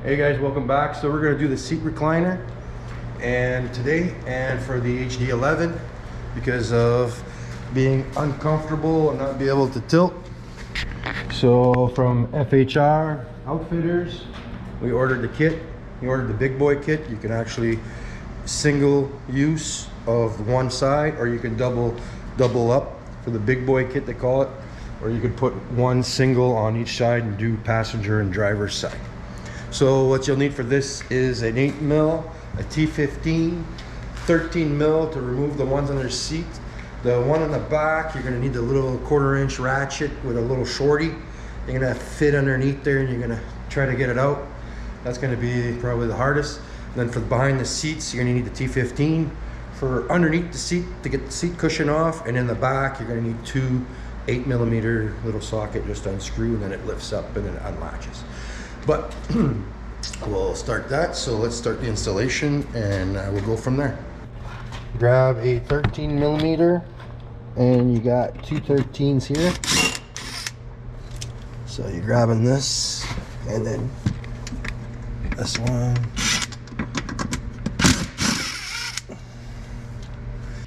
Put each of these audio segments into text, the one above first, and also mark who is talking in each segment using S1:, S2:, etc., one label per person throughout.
S1: Hey guys, welcome back. So we're gonna do the seat recliner and today and for the HD11 because of being uncomfortable and not be able to tilt. So from FHR Outfitters, we ordered the kit. We ordered the big boy kit. You can actually single use of one side, or you can double up for the big boy kit they call it, or you could put one single on each side and do passenger and driver's side. So what you'll need for this is an 8mm, a T15, 13mm to remove the ones under the seat. The one on the back, you're gonna need the little 1/4" ratchet with a little shorty. You're gonna fit underneath there and you're gonna try to get it out. That's gonna be probably the hardest. And then for behind the seats, you're gonna need the T15 for underneath the seat to get the seat cushion off. And in the back, you're gonna need two 8mm little socket just to unscrew, and then it lifts up and then it unlatches. But we'll start that. So let's start the installation and we'll go from there. Grab a 13mm and you got two 13s here. So you're grabbing this and then this one.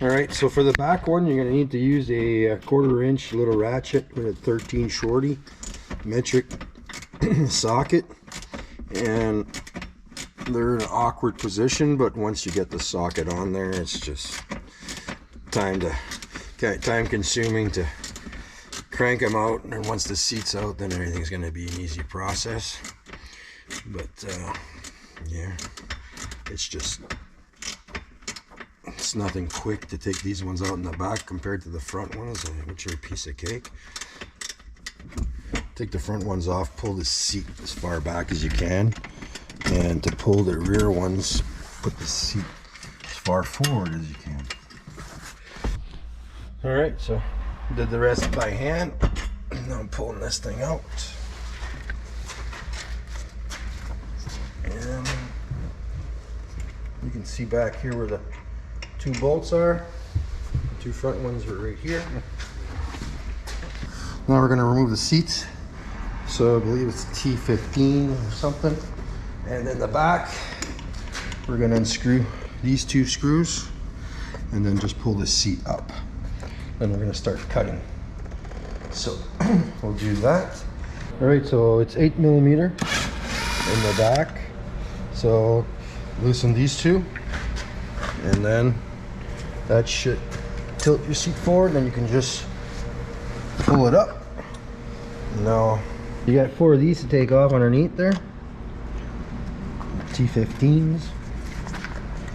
S1: All right, so for the back one, you're gonna need to use a 1/4" little ratchet with a 13 shorty metric socket, and they're in an awkward position, but once you get the socket on there, it's just time consuming to crank them out, and once the seat's out, then everything's going to be an easy process. But yeah, it's nothing quick to take these ones out in the back compared to the front ones, which are a piece of cake. Take the front ones off, pull the seat as far back as you can, and to pull the rear ones, put the seat as far forward as you can. All right, so did the rest by hand. Now I'm pulling this thing out. And you can see back here where the two bolts are. The two front ones are right here. Now we're going to remove the seats. So I believe it's T15 or something. And then the back, we're going to unscrew these two screws and then just pull the seat up. Then we're going to start cutting. So we'll do that. All right, so it's 8mm in the back. So loosen these two, and then that should tilt your seat forward. Then you can just pull it up. Now you got 4 of these to take off underneath there. T15s.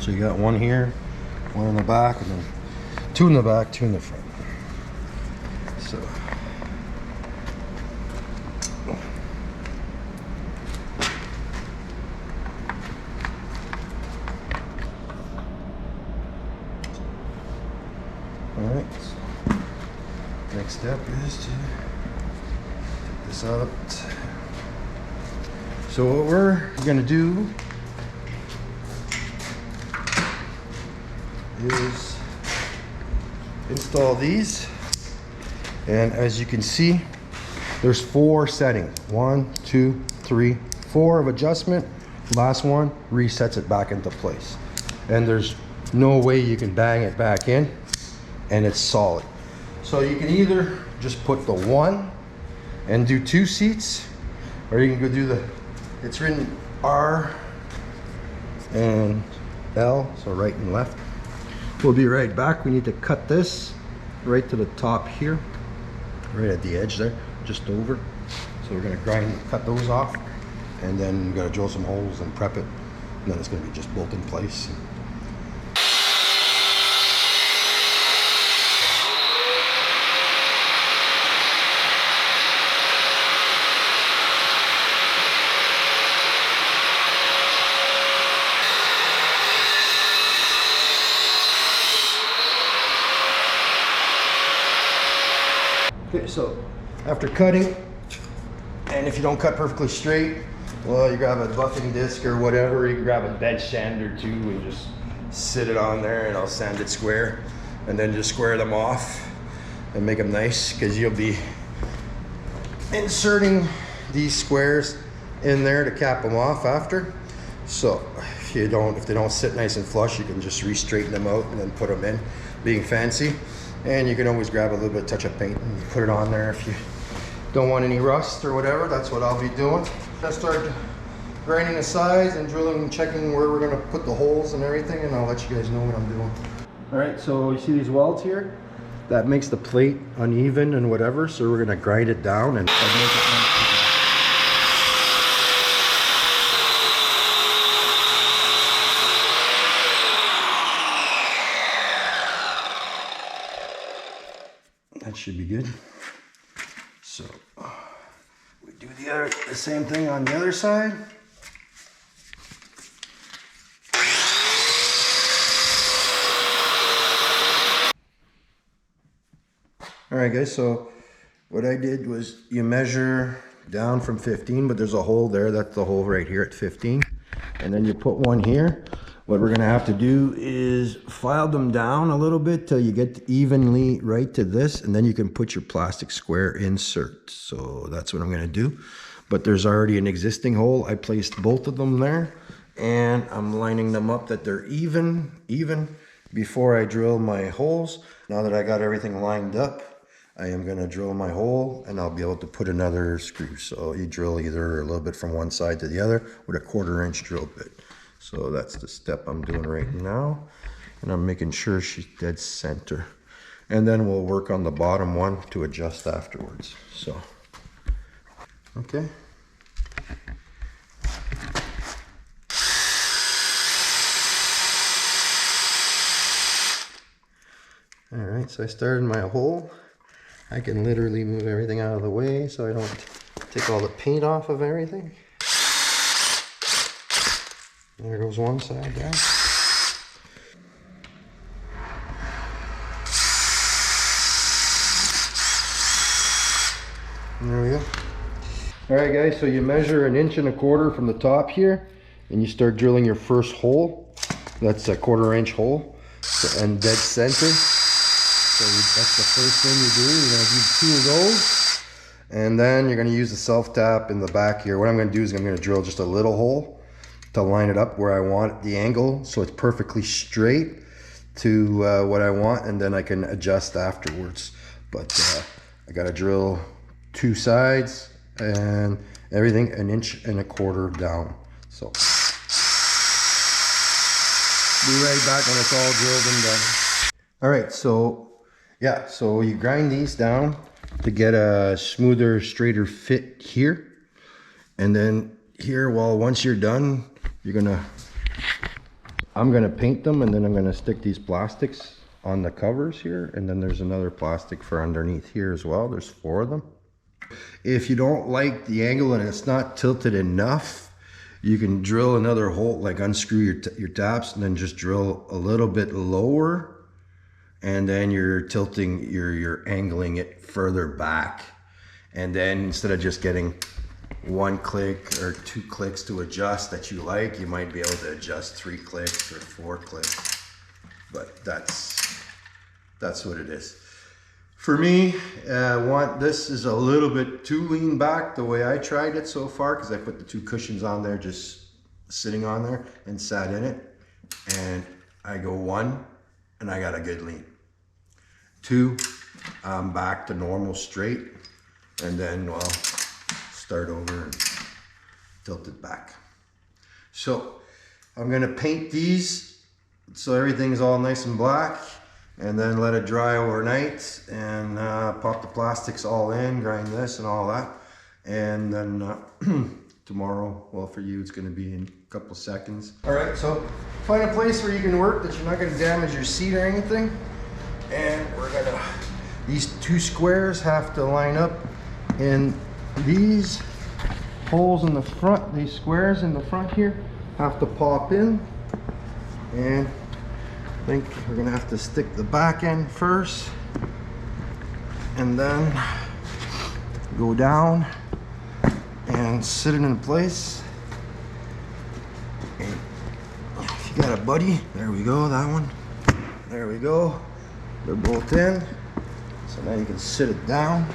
S1: So you got one here, one in the back, and then 2 in the back, 2 in the front. So all right. Next step is to take this out. So what we're gonna do is install these, and as you can see, there's 4 settings. 1, 2, 3, 4 of adjustment. Last one resets it back into place, and there's no way you can bang it back in, and it's solid. So you can either just put the 1 and do 2 seats, or you can go do it's written R and L, so right and left. We'll be right back. We need to cut this right to the top here, right at the edge there, just over. So we're gonna cut those off, and then we're gonna drill some holes and prep it, and then it's gonna be just bolt in place. Okay, so after cutting, and if you don't cut perfectly straight, well, you grab a buffing disc or whatever, you can grab a bench sander too and just sit it on there, and I'll sand it square, and then just square them off and make them nice, because you'll be inserting these squares in there to cap them off after. So if they don't sit nice and flush, you can just re-straighten them out and then put them in, being fancy. And you can always grab a little bit of touch-up paint and put it on there if you don't want any rust or whatever. That's what I'll be doing. I'll start grinding the sides and drilling and checking where we're going to put the holes and everything, and I'll let you guys know what I'm doing. All right, so you see these welds here? That makes the plate uneven and whatever, so we're going to grind it down and make it that should be good. So we do the same thing on the other side. All right, guys, so what I did was you measure down from 15, but there's a hole there. That's the hole right here at 15. And then you put one here. What we're gonna have to do is file them down a little bit till you get evenly right to this, and then you can put your plastic square insert. So that's what I'm gonna do. But there's already an existing hole. I placed both of them there, and I'm lining them up that they're even before I drill my holes. Now that I got everything lined up, I am gonna drill my hole, and I'll be able to put another screw. So you drill either a little bit from one side to the other with a 1/4 inch drill bit. So that's the step I'm doing right now. And I'm making sure she's dead center. And then we'll work on the bottom one to adjust afterwards. So, okay. All right, so I started my hole. I can literally move everything out of the way so I don't take all the paint off of everything. There goes one side down. There we go. All right, guys, so you measure 1.25 inches from the top here, and you start drilling your first hole. That's a 1/4 inch hole, and dead center. So that's the first thing you do. You're gonna do 2 of those, and then you're gonna use the self-tap in the back here. What I'm gonna do is I'm gonna drill just a little hole to line it up where I want the angle, so it's perfectly straight to what I want, and then I can adjust afterwards. But I gotta drill 2 sides and everything 1.25 inches down. So be right back when it's all drilled and done. All right, so yeah, so you grind these down to get a smoother, straighter fit here, and then here, well, once you're done, I'm gonna paint them, and then I'm gonna stick these plastics on the covers here, and then there's another plastic for underneath here as well. There's 4 of them. If you don't like the angle and it's not tilted enough, you can drill another hole, like unscrew your taps, and then just drill a little bit lower, and then you're tilting, you're angling it further back, and then instead of just getting 1 click or 2 clicks to adjust that you like, you might be able to adjust 3 clicks or 4 clicks. But that's what it is. For me, this is a little bit too lean back the way I tried it so far, because I put the 2 cushions on there, just sitting on there and sat in it. And I go 1 and I got a good lean. 2, I'm back to normal straight, and then, well, start over and tilt it back. So I'm gonna paint these so everything's all nice and black, and then let it dry overnight, and pop the plastics all in, grind this and all that, and then tomorrow, well, for you it's gonna be in a couple seconds. All right, so find a place where you can work that you're not gonna damage your seat or anything, and these 2 squares have to line up in these holes in the front. These squares in the front here have to pop in, and I think we're gonna have to stick the back end first and then go down and sit it in place. And if you got a buddy, there we go, that one, there we go, they're both in. So now you can sit it down,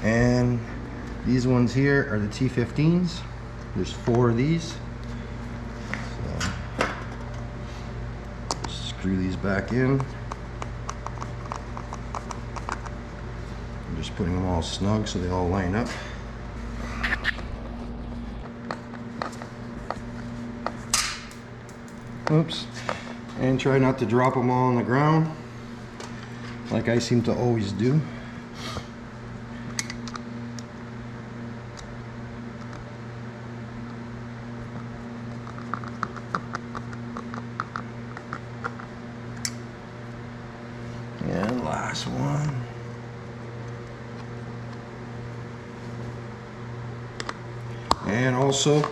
S1: and These ones here are the T15s. There's 4 of these. So, screw these back in. I'm just putting them all snug so they all line up. Oops. And try not to drop them all on the ground, like I seem to always do. And last one. And also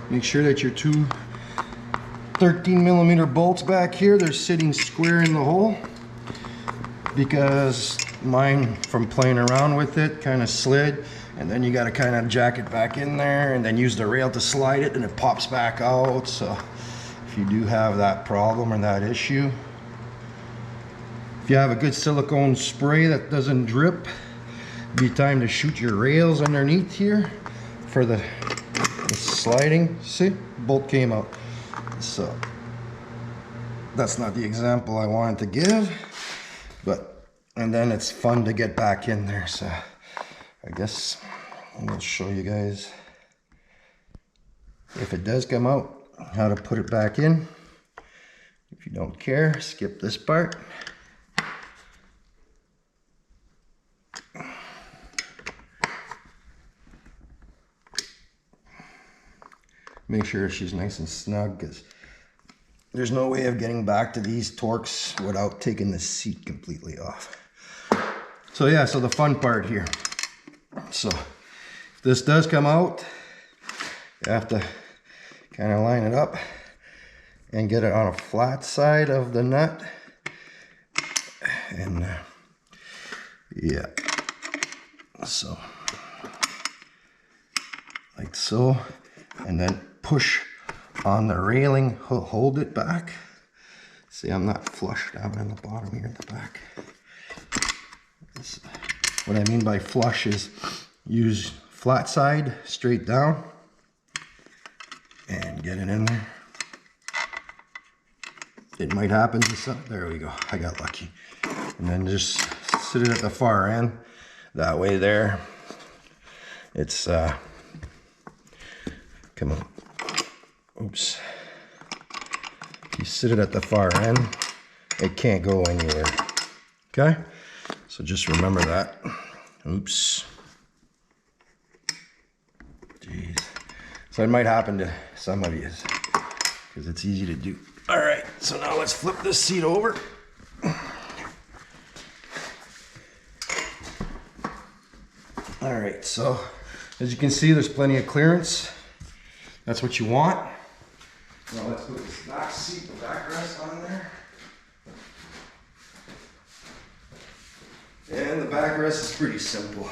S1: make sure that your 2 13mm bolts back here, they're sitting square in the hole, because mine, from playing around with it, kind of slid, and then you got to kind of jack it back in there and then use the rail to slide it, and it pops back out. So if you do have that problem or that issue, if you have a good silicone spray that doesn't drip, it'd be time to shoot your rails underneath here for the sliding. See, bolt came out. So that's not the example I wanted to give, but, and then it's fun to get back in there. So I guess I'll show you guys, if it does come out, how to put it back in. If you don't care, skip this part. Make sure she's nice and snug, because there's no way of getting back to these torques without taking the seat completely off. So yeah, so the fun part here. So if this does come out, you have to kind of line it up and get it on a flat side of the nut. And yeah, so like so, and then push on the railing, hold it back. See, I'm not flush down in the bottom here in the back. What I mean by flush is use flat side straight down and get it in there. It might happen to some, there we go, I got lucky. And then just sit it at the far end, that way there, it's, come on. Oops. You sit it at the far end, it can't go anywhere. Okay? So just remember that. Oops. Jeez. So it might happen to some of you, because it's easy to do. All right, so now let's flip this seat over. All right, so as you can see, there's plenty of clearance. That's what you want. Now let's put this back seat, the backrest on there. And the backrest is pretty simple.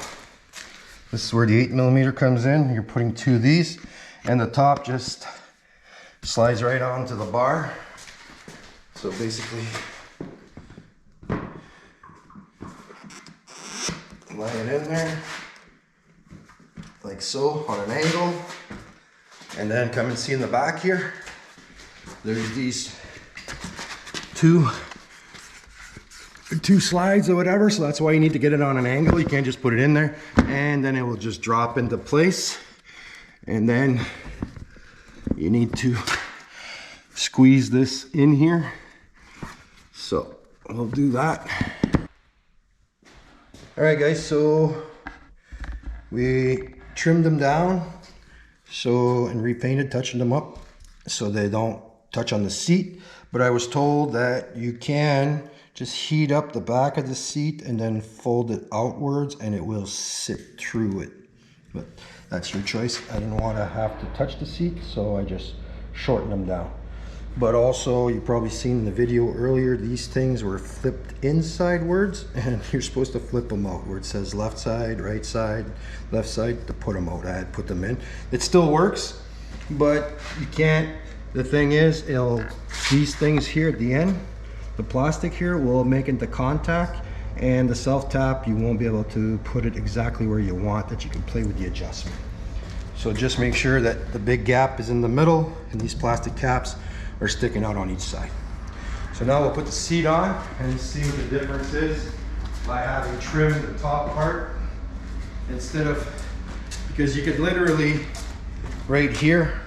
S1: This is where the 8mm comes in. You're putting 2 of these, and the top just slides right onto the bar. So basically, line it in there, like so, on an angle. And then come and see in the back here, there's these two slides or whatever, so that's why you need to get it on an angle. You can't just put it in there, and then it will just drop into place. And then you need to squeeze this in here. So we'll do that. All right guys, so we trimmed them down, so, and repainted, touching them up so they don't touch on the seat. But I was told that you can just heat up the back of the seat and then fold it outwards and it will sit through it. But that's your choice. I didn't want to have to touch the seat, so I just shortened them down. But also, you probably seen in the video earlier, these things were flipped insidewards, and you're supposed to flip them out where it says left side, right side, left side, to put them out. I had put them in. It still works, but you can't. The thing is, these things here at the end, the plastic here will make into contact, and the self-tap, you won't be able to put it exactly where you want, that you can play with the adjustment. So just make sure that the big gap is in the middle and these plastic caps are sticking out on each side. So now we'll put the seat on and see what the difference is by having trimmed the top part instead of, because you could literally right here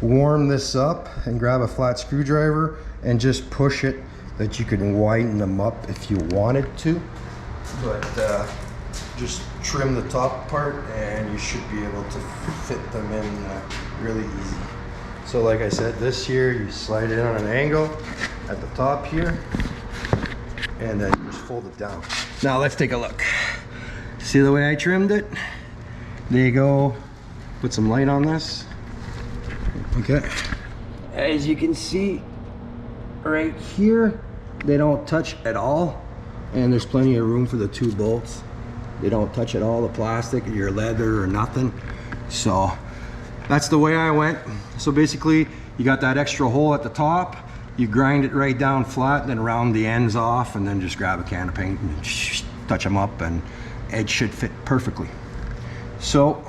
S1: warm this up and grab a flat screwdriver and just push it, that you can widen them up if you wanted to, but just trim the top part and you should be able to fit them in really easy. So like I said, this here, you slide it on an angle at the top here and then you just fold it down. Now let's take a look. See the way I trimmed it? There you go. Put some light on this. Okay. As you can see right here, they don't touch at all, and there's plenty of room for the 2 bolts. They don't touch at all the plastic, your leather or nothing. So that's the way I went. So basically you got that extra hole at the top, you grind it right down flat, then round the ends off, and then just grab a can of paint and touch them up, and it should fit perfectly. So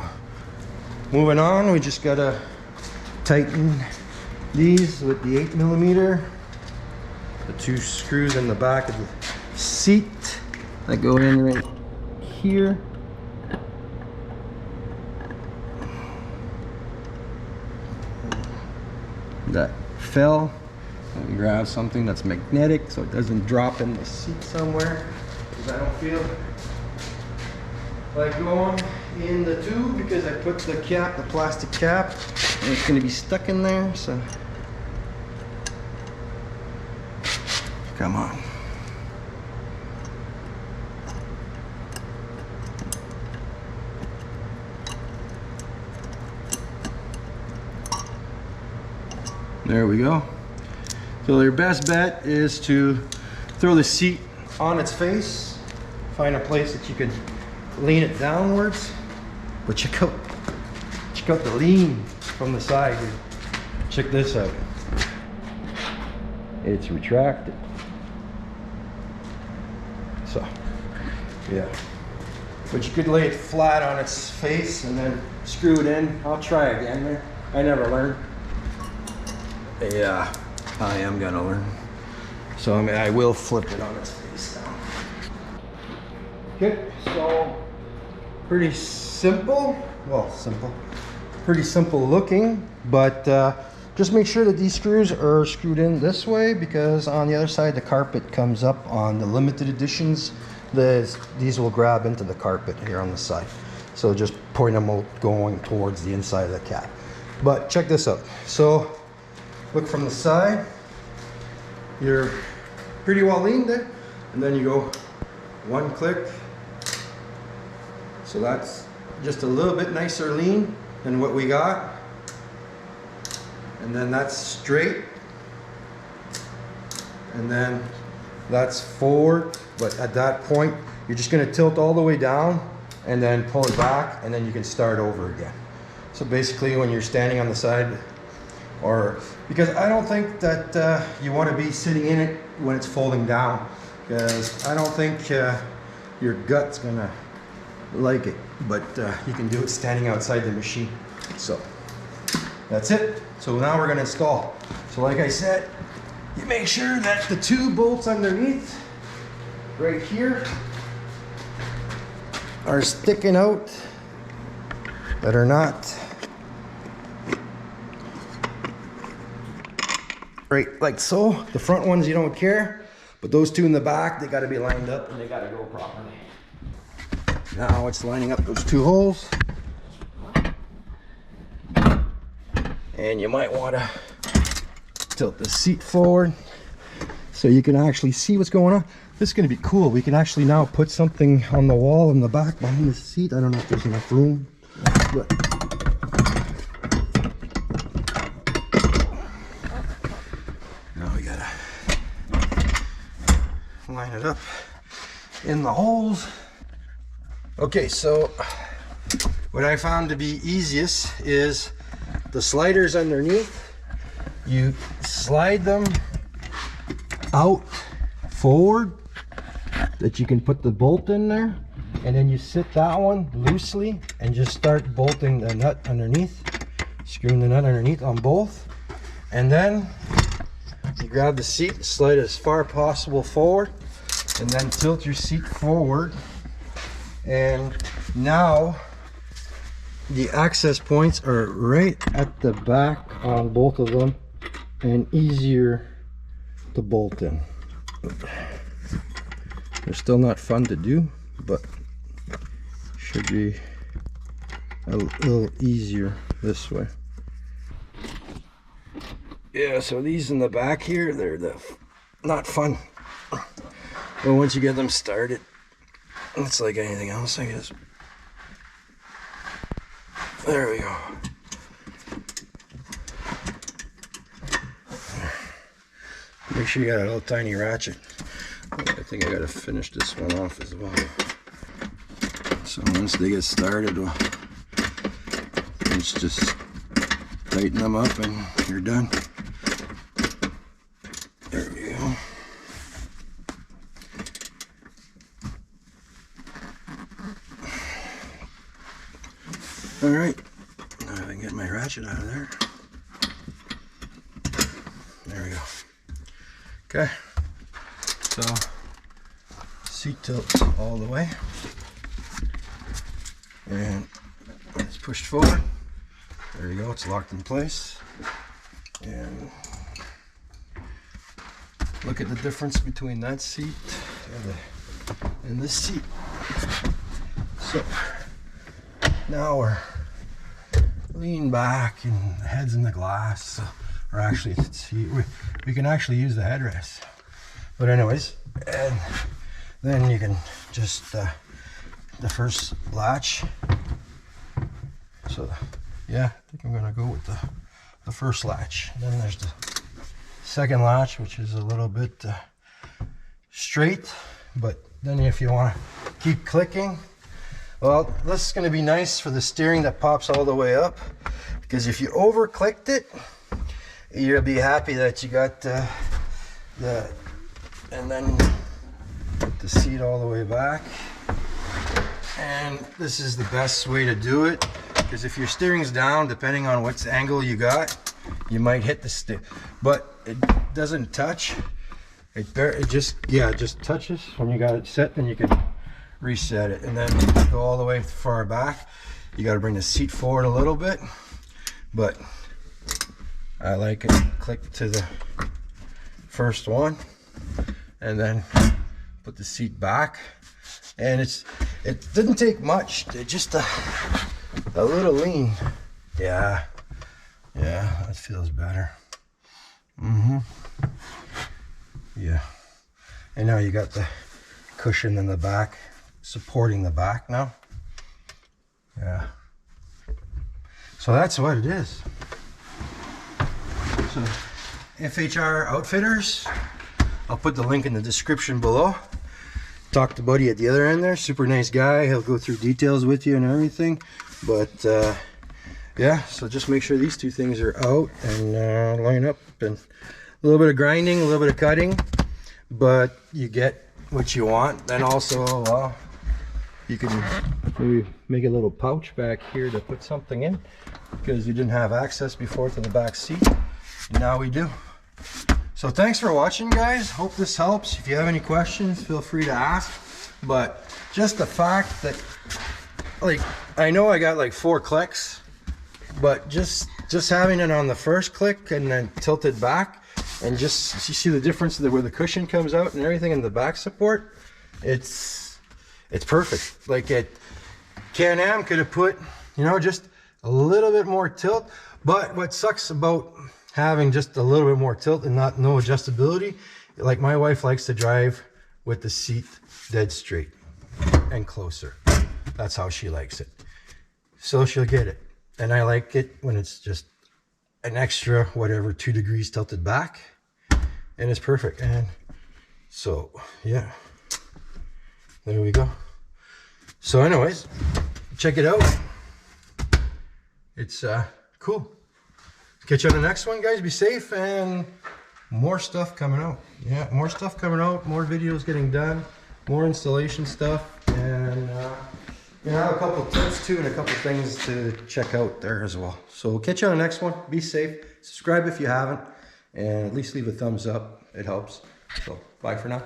S1: moving on, we just gotta tighten these with the 8mm. The 2 screws in the back of the seat that go in right here. That fell. Let me grab something that's magnetic so it doesn't drop in the seat somewhere, because I don't feel like going in the tube, because I put the cap, the plastic cap, and it's going to be stuck in there. So come on. There we go. So your best bet is to throw the seat on its face. Find a place that you can lean it downwards. But check out the lean from the side here. Check this out. It's retracted. So, yeah. But you could lay it flat on its face and then screw it in. I'll try again there. I never learned. Yeah, I am gonna learn. So I mean, I will flip it on its face now. Okay, so pretty simple. Well, simple. Pretty simple looking, but just make sure that these screws are screwed in this way, because on the other side the carpet comes up on the limited editions. These will grab into the carpet here on the side. So just point them out going towards the inside of the cap. But check this out. So look from the side, you're pretty well leaned there, and then you go 1 click. So that's just a little bit nicer lean than what we got. And then that's straight. And then that's forward, but at that point, you're just gonna tilt all the way down and then pull it back, and then you can start over again. So basically when you're standing on the side, or because I don't think that you want to be sitting in it when it's folding down, because I don't think your gut's gonna like it, but you can do it standing outside the machine. So that's it. So now we're gonna install. So like I said, you make sure that the 2 bolts underneath right here are sticking out, that are not right like so. The front ones you don't care, but those 2 in the back, they got to be lined up and they got to go properly. Now it's lining up those 2 holes, and you might want to tilt the seat forward so you can actually see what's going on. This is going to be cool. We can actually now put something on the wall in the back behind the seat. I don't know if there's enough room, but now we gotta line it up in the holes. Okay, so what I found to be easiest is the sliders underneath. You slide them out forward. that you can put the bolt in there, and then you sit that one loosely and just start bolting the nut underneath, screwing the nut underneath on both, and then you grab the seat, slide it as far as possible forward, and then tilt your seat forward. And now the access points are right at the back on both of them and easier to bolt in. They're still not fun to do, but should be a little easier this way. Yeah, so these in the back here, they're not fun. But once you get them started, it's like anything else, I guess. There we go. Make sure you got a little tiny ratchet. I think I gotta finish this one off as well. So once they get started, well, let's just tighten them up and you're done. There we go. All right, now I can get my ratchet out of there. There we go. Okay, so seat tilts all the way, and it's pushed forward. There you go, it's locked in place. And look at the difference between that seat and this seat. So now we're lean back and the head's in the glass, or actually we can actually use the headrest. But anyways, and then you can just the first latch. So yeah, I think I'm gonna go with the first latch. And then there's the second latch, which is a little bit straight, but then if you want to keep clicking, well, this is going to be nice for the steering that pops all the way up, because if you over clicked it, you'll be happy that you got and then put the seat all the way back. And this is the best way to do it, because if your steering's down, depending on what angle you got, you might hit the stick, but it doesn't touch. It just touches when you got it set. Then you can reset it, and then go all the way far back. You got to bring the seat forward a little bit, but I like it. Click to the first one, and then put the seat back. And it didn't take much. Just a little lean. Yeah, that feels better. Yeah, and now you got the cushion in the back supporting the back now. Yeah, so that's what it is. So FHR Outfitters, I'll put the link in the description below. Talk to Buddy at the other end there, super nice guy. He'll go through details with you and everything. But yeah, so just make sure these two things are out and line up, and a little bit of grinding, a little bit of cutting, but you get what you want. Then also you can maybe make a little pouch back here to put something in, because you didn't have access before to the back seat. Now we do. So thanks for watching, guys. Hope this helps. If you have any questions, feel free to ask. But just the fact that, like, I know I got like 4 clicks, but just having it on the first click and then tilted back, and just you see the difference where the cushion comes out and everything in the back support. It's perfect. Like Can-Am could have put, you know, just a little bit more tilt. But what sucks about having just a little bit more tilt and no adjustability, like my wife likes to drive with the seat dead straight and closer. That's how she likes it. So she'll get it. And I like it when it's just an extra, whatever, 2 degrees tilted back, and it's perfect. And so, yeah, there we go. So anyways, check it out. It's cool. Catch you on the next one, guys. Be safe, and more stuff coming out. Yeah, more stuff coming out, more videos getting done. more installation stuff, and you know, a couple tips too, and a couple things to check out there as well. So we'll catch you on the next one. Be safe. Subscribe if you haven't, and at least leave a thumbs up. It helps. So bye for now.